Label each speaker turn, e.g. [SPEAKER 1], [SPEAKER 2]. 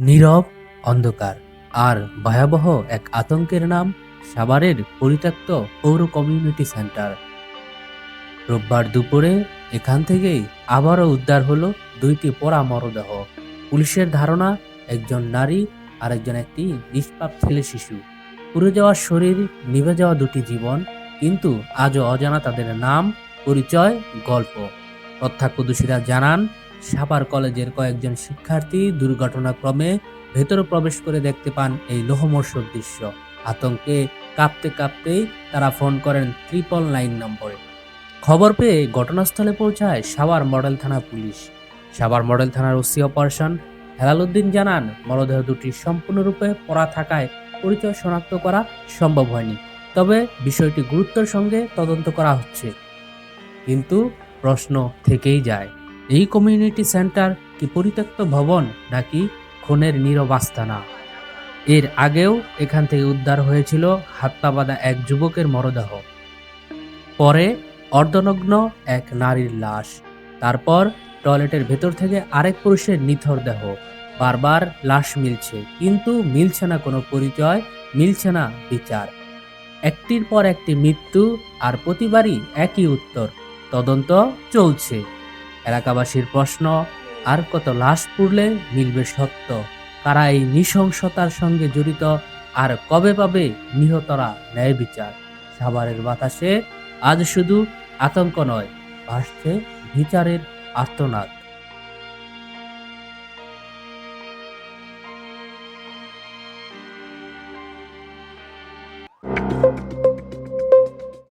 [SPEAKER 1] নীরব অন্ধকার আর ভয়াবহ এক আতঙ্কের নাম সাভারের পরিত্যক্ত পৌর কমিউনিটি সেন্টার। রোববার দুপুরে এখান থেকেই আবারও উদ্ধার হলো দুইটি পোড়া মরদেহ। পুলিশের ধারণা একজন নারী আর একটি নিষ্পাপ ছেলে শিশু। পুড়ে যাওয়া শরীর, নিভে যাওয়া দুটি জীবন, কিন্তু আজও অজানা তাদের নাম, পরিচয়, গল্প। প্রত্যক্ষদর্শীরা জানান, সাভার কলেজের কয়েকজন শিক্ষার্থী দুর্ঘটনাক্রমে ভেতরে প্রবেশ করে দেখতে পান এই লোহমর্ষক দৃশ্য। আতঙ্কে কাঁপতে কাঁপতেই তারা ফোন করেন 999 নম্বরে। খবর পেয়ে ঘটনাস্থলে পৌঁছায় সাভার মডেল থানা পুলিশ। সাভার মডেল থানার ওসি অপারেশন হেলাল উদ্দিন জানান, মরদেহ দুটি সম্পূর্ণরূপে পোড়া থাকায় পরিচয় শনাক্ত করা সম্ভব হয়নি। তবে বিষয়টি গুরুত্বের সঙ্গে তদন্ত করা হচ্ছে। কিন্তু প্রশ্ন থেকেই যায়, এই কমিউনিটি সেন্টার কি পরিত্যক্ত ভবন নাকি খুনের নীরব আস্তানা? এর আগেও এখান থেকে উদ্ধার হয়েছিল হাত পা বাঁধা এক যুবকের মরদেহ, পরে অর্ধনগ্ন এক নারীর লাশ, তারপর টয়লেটের ভেতর থেকে আরেক পুরুষের নিথর দেহ। বারবার লাশ মিলছে, কিন্তু মিলছে না কোনো পরিচয়, মিলছে না বিচার। একটির পর একটি মৃত্যু, আর প্রতিবারই একই উত্তর, তদন্ত চলছে। এলাকাবাসীর প্রশ্ন, আর কত লাশ পুড়লে মিলবে সত্য? কারা এই নৃশংসতার সঙ্গে জড়িত? আর কবে পাবে নিহতরা ন্যায় বিচার? সাভারের বাতাসে আজ শুধু আতঙ্ক নয়, ভাসছে বিচারের আর্তনাদ।